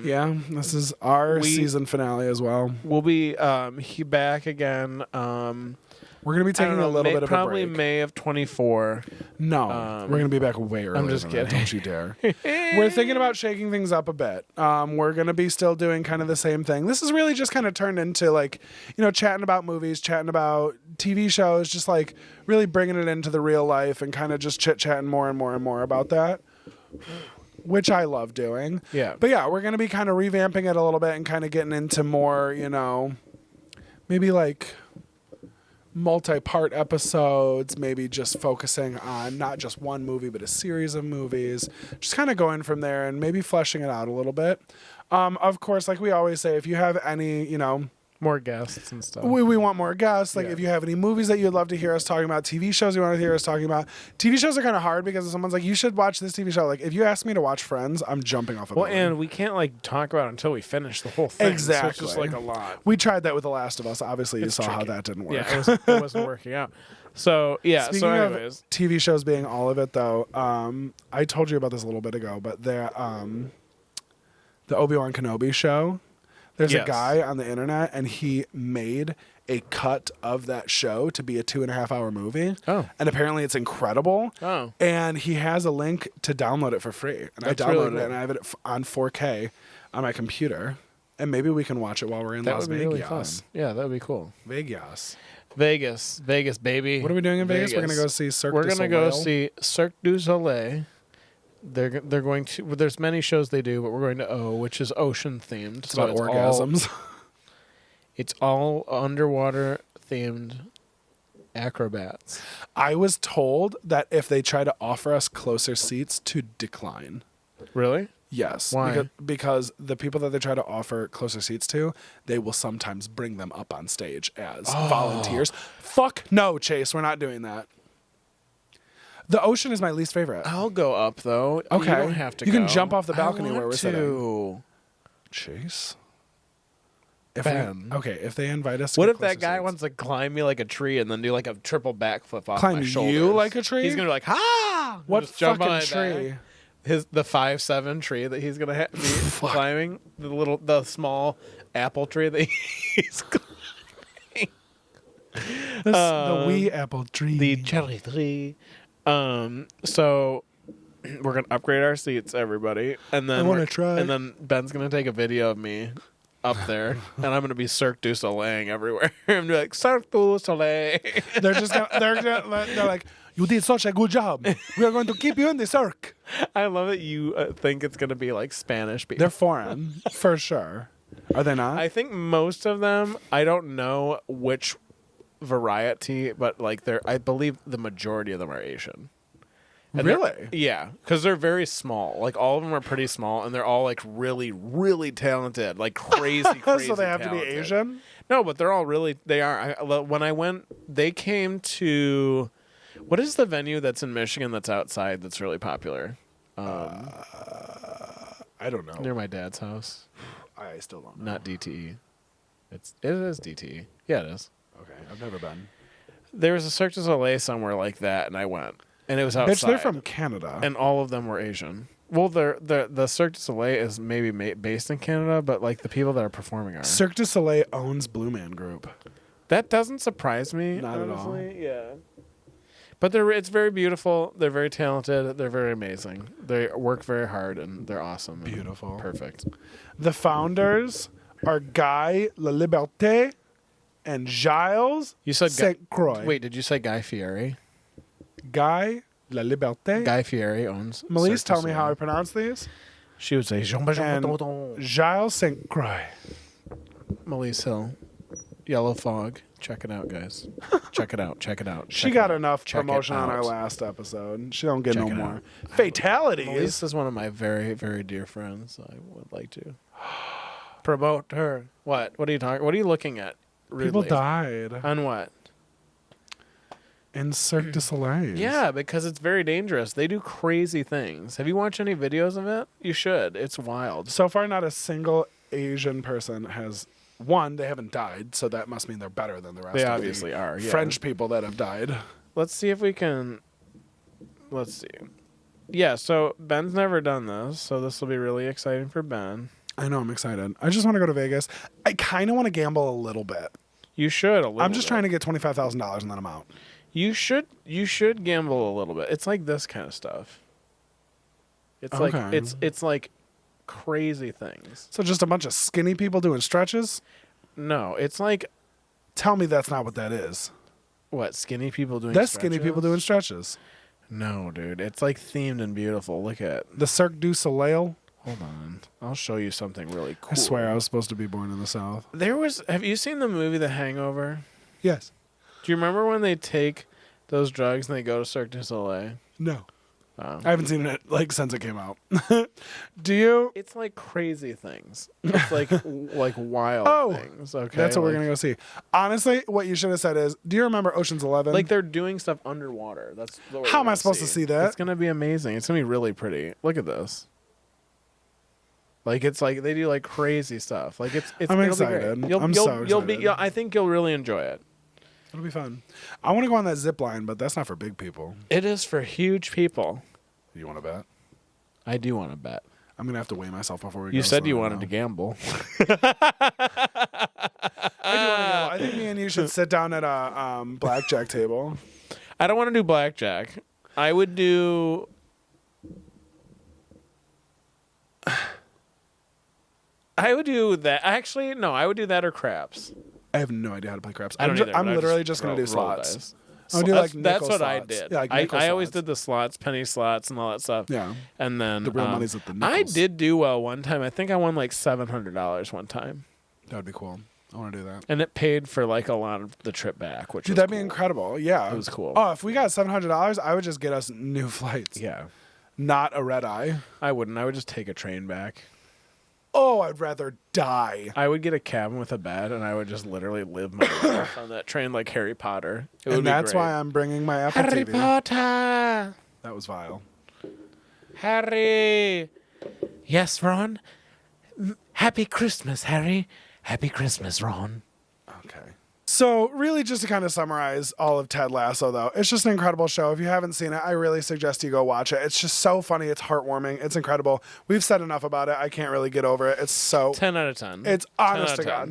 Yeah, this is our season finale as well. we'll be back again. We're going to be taking a little bit of a probably break. May of 24. No, we're going to be back way earlier. just than that, kidding. Don't you dare. We're thinking about shaking things up a bit. We're going to be still doing kind of the same thing. This is really just kind of turned into chatting about movies, chatting about TV shows, just really bringing it into the real life and kind of just chit-chatting more and more and more about that, which I love doing. Yeah. But yeah, we're going to be kind of revamping it a little bit and kind of getting into more, maybe multi-part episodes, maybe just focusing on not just one movie but a series of movies, just kind of going from there and maybe fleshing it out a little bit. Of course, like we always say, if you have any More guests and stuff. We want more guests. Like, if you have any movies that you'd love to hear us talking about, TV shows you want to hear us talking about. TV shows are kind of hard because if someone's like, you should watch this TV show. Like, if you ask me to watch Friends, I'm jumping off a building. And we can't, like, talk about it until we finish the whole thing. Exactly. So it's just, like, a lot. We tried that with The Last of Us. Obviously, you It's saw how tricky. that didn't work. Yeah, it wasn't working out. So, yeah. Speaking so, anyways. of TV shows being all of it, though, I told you about this a little bit ago, but the Obi-Wan Kenobi show, there's a guy on the internet, and he made a cut of that show to be a 2.5-hour movie. Oh. And apparently it's incredible. Oh. And he has a link to download it for free. And That's I downloaded really cool. it, and I have it on 4K on my computer. And maybe we can watch it while we're in That Las would be really Vegas. fun. Yeah, that would be cool. Vegas. Vegas, baby. What are we doing in Vegas? We're going to go see Cirque We're du gonna go Soleil. see Cirque du Soleil. They're going to. Well, there's many shows they do, but we're going to O, which is ocean themed. It's about orgasms. It's all underwater themed acrobats. I was told that if they try to offer us closer seats, to decline. Really? Yes. Why? Because the people that they try to offer closer seats to, they will sometimes bring them up on stage as volunteers. Fuck no, Chase. We're not doing that. The ocean is my least favorite. I'll go up though. Okay. You don't have to. You go. can jump off the balcony I want where we're to. sitting. Chase. Ben. If they invite us to What get if that closer guy seats. wants to climb me like a tree and then do like a triple backflip off Climb my you shoulders? like a tree? He's gonna be like, ha! What Just jump on fucking my tree? back. The 5'7" tree that he's gonna be climbing, the small apple tree that he's climbing. The wee apple tree. The cherry tree. So we're gonna upgrade our seats, everybody, and then I wanna try. And then Ben's gonna take a video of me up there, and I'm gonna be Cirque du Soleil everywhere. I'm gonna be like Cirque du Soleil. They're like, you did such a good job. We are going to keep you in the cirque. I love that you think it's gonna be like Spanish people. They're foreign, for sure. Are they not? I think most of them. I don't know which variety, but like I believe the majority of them are Asian. And really? Yeah, because they're very small. Like all of them are pretty small, and they're all like really, really talented, like crazy, crazy. So they have to be talented. Asian? No, but they're all really. They are. When I went, they came to. What is the venue that's in Michigan that's outside that's really popular? I don't know. Near my dad's house. I still don't know. Not DTE. It is DTE. Yeah, it is. Okay, I've never been. There was a Cirque du Soleil somewhere like that, and I went, and it was outside. Bitch, they're from Canada. And all of them were Asian. Well, the Cirque du Soleil is maybe based in Canada, but like the people that are performing are. Cirque du Soleil owns Blue Man Group. That doesn't surprise me. Not at all. honestly. Yeah. But it's very beautiful. They're very talented. They're very amazing. They work very hard, and they're awesome. and Beautiful. Perfect. The founders are Guy Laliberté and Gilles You said St. Croix. Wait, did you say Guy Fieri? Guy Laliberté. Guy Fieri owns. Melise, Cirque du tell me how I Soleil. pronounce these. She would say Jean And Gilles St. Croix. Melise Hill. Yellow Fog. Check it out, guys. Check it out. Check it out. She check got it out, enough check it promotion on our out. last episode. She don't get Check no it more. out. Fatalities. Melise is one of my very, very dear friends. I would like to promote her. What? What are you talking? What are you looking at? People Rudely? died On what? in Cirque du Soleil. Yeah, because it's very dangerous. They do crazy things. Have you watched any videos of it? You should. It's wild. So far, not a single Asian person has. One, they haven't died, so that must mean they're better than the rest They of obviously the are. Yeah. French people that have died. Let's see if we can. Let's see. Yeah, so Ben's never done this, so this will be really exciting for Ben. I know, I'm excited. I just want to go to Vegas. I kind of want to gamble a little bit. You should a little I'm just bit. trying to get $25,000 and then I'm out. You should gamble a little bit. It's like this kind of stuff. It's like Okay. it's like crazy things. So just a bunch of skinny people doing stretches? No, it's like Tell me that's not what that is. what, skinny people doing That's skinny people stretches? doing stretches. No, dude. It's like themed and beautiful. Look at. The Cirque du Soleil. Hold on. I'll show you something really cool. I swear I was supposed to be born in the South. Have you seen the movie The Hangover? Yes. Do you remember when they take those drugs and they go to Cirque du Soleil? No. I haven't seen it like since it came out. Do you? It's like crazy things. It's like wild things. Okay, that's what we're gonna go see. Honestly, what you should have said is, do you remember Ocean's 11? Like they're doing stuff underwater. That's what how am I supposed to see that? It's gonna be amazing. It's gonna be really pretty. Look at this. Like it's like they do like crazy stuff. Like it's. I'm it'll excited. Be great. I'm so excited. I think you'll really enjoy it. It'll be fun. I want to go on that zip line, but that's not for big people. It is for huge people. You want to bet? I do want to bet. I'm gonna have to weigh myself before we go. You said so you I wanted know. to gamble. I do want to go. I think me and you should sit down at a blackjack table. I don't want to do blackjack. I would do. I would do that. Actually, no. I would do that or craps. I have no idea how to play craps. I don't either, I'm but I literally just gonna do roll slots. dice. I would do like That's nickel what I slots. did. Yeah, like nickel I always slots. did the slots, penny slots, and all that stuff. Yeah. And then The real money's at the I nickels. did do well one time. I think I won like $700 one time, That would be cool. I want to do that. and it paid for like a lot of the trip back. Which Dude, was that'd be cool. incredible. Yeah. It was cool. Oh, if we got $700, I would just get us new flights. Yeah, Not a red eye. I wouldn't. I would just take a train back. Oh, I'd rather die. I would get a cabin with a bed, and I would just literally live my life on that train like Harry Potter. It would And be that's great. why I'm bringing my Apple Harry TV. Potter. That was vile. Harry. Yes, Ron. Happy Christmas, Harry. Happy Christmas, Ron. Okay. So, really, just to kind of summarize all of Ted Lasso, though, it's just an incredible show. If you haven't seen it, I really suggest you go watch it. It's just so funny. It's heartwarming. It's incredible. We've said enough about it. I can't really get over it. It's so... 10 out of 10. It's 10 honest out to of God.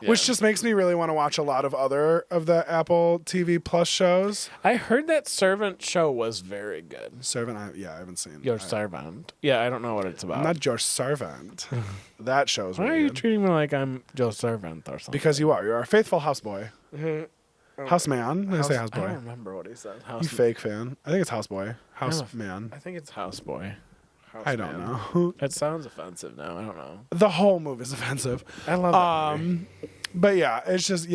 10. Which Yeah. just makes me really want to watch a lot of other of the Apple TV Plus shows. I heard that Servant show was very good. Servant, I haven't seen. Your Servant. Yeah, I don't know what it's about. I'm not your servant. That show's Why are really you good. treating me like I'm Joe Servant or something? Because you are. You're a faithful houseboy. Houseman. I say I don't houseboy. remember what he said. You fake fan. I think it's houseboy. Houseman. I think it's Houseboy. I don't know. It sounds offensive now. I don't know. The whole move is offensive. I love that movie. But yeah, it's just,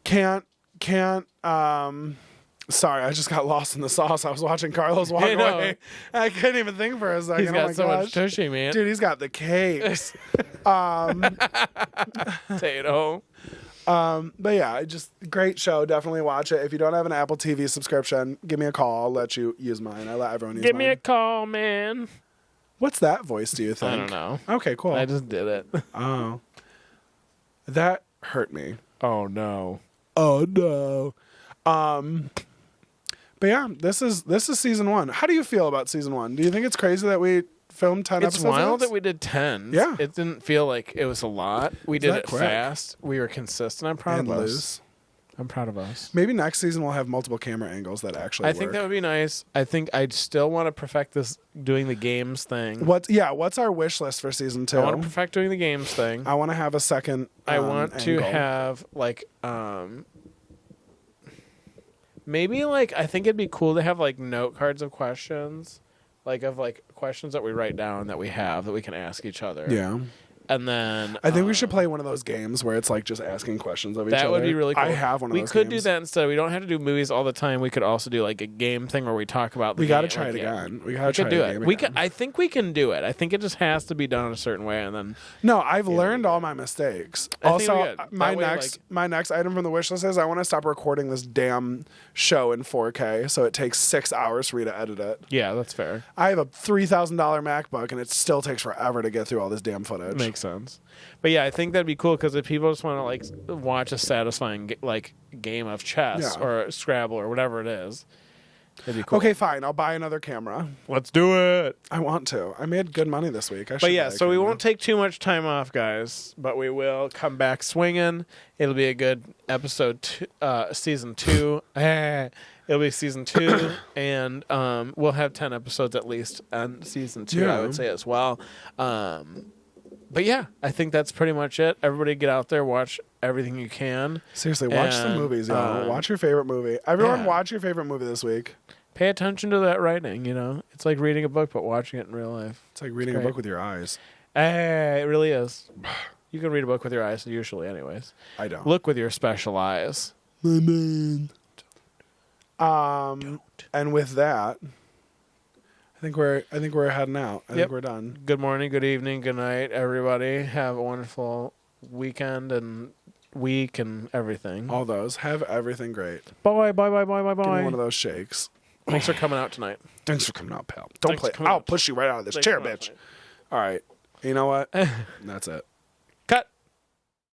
can't sorry, I just got lost in the sauce. I was watching Carlos walk I know. away. I couldn't even think for a second. He's got oh my so gosh. much tushy, man. Dude, he's got the cakes. Potato. But yeah, just great show. Definitely watch it. If you don't have an Apple TV subscription, give me a call. I'll let you use mine. I let everyone use Give mine. me a call, man. What's that voice, do you think? I don't know. Okay, cool. I just did it. Oh. That hurt me. Oh no. Oh no. But yeah, this is season 1. How do you feel about season 1? Do you think it's crazy that we filmed 10 It's episodes? of wild this? that we did 10. Yeah. It didn't feel like it was a lot. We did that it quick? fast. We were consistent. I'm proud and of us. loose. I'm proud of us. Maybe next season we'll have multiple camera angles that actually I think work. that would be nice. I think I'd still want to perfect this doing the games thing. What's our wish list for season 2? I want to perfect doing the games thing. I want to have a second I want to angle. have like maybe like I think it'd be cool to have like note cards of questions, like of like questions that we write down that we have that we can ask each other. Yeah. And then I think we should play one of those games where it's like just asking questions of each other. that would be really cool. I have one of we those could games. do that instead. We don't have to do movies all the time. We could also do like a game thing where we talk about the We got to game. try Like, it yeah. again. We got to We try could do the it. game We again. could. I think we can do it. I think it just has to be done a certain way, and then No, I've learned all my mistakes. I think we Also, could. my That way, my next item from the wish list is I want to stop recording this damn show in 4K, so it takes 6 hours for me to edit it. yeah, that's fair. I have a $3,000 MacBook, and it still takes forever to get through all this damn footage. Makes sense. But yeah, I think that'd be cool because if people just want to like watch a satisfying game of chess Yeah. or Scrabble or whatever it is, it'd be cool. Okay, fine. I'll buy another camera. let's do it. I want to. I made good money this week. But yeah, so we won't take too much time off, guys. But we will come back swinging. It'll be a good episode, season 2. It'll be season 2, and we'll have 10 episodes at least on season 2. Yeah. I would say as well. But yeah, I think that's pretty much it. Everybody get out there, watch everything you can. Seriously, watch the And, movies, y'all. Watch your favorite movie. Everyone, yeah. watch your favorite movie this week. Pay attention to that writing, It's like reading a book, but watching it in real life. It's like reading a great. book with your eyes. It really is. You can read a book with your eyes, usually, anyways. I don't. Look with your special eyes. My man. And with that, I think we're heading out. I think we're done. Good morning, good evening, good night, everybody. Have a wonderful weekend and week and everything. All those. Have everything great. Bye. Give me one of those shakes. Thanks for coming out tonight. Thanks for coming out, pal. Don't Thanks play. for coming I'll out. push you right out of this Thanks chair, for coming out bitch. tonight. All right. You know what? That's it.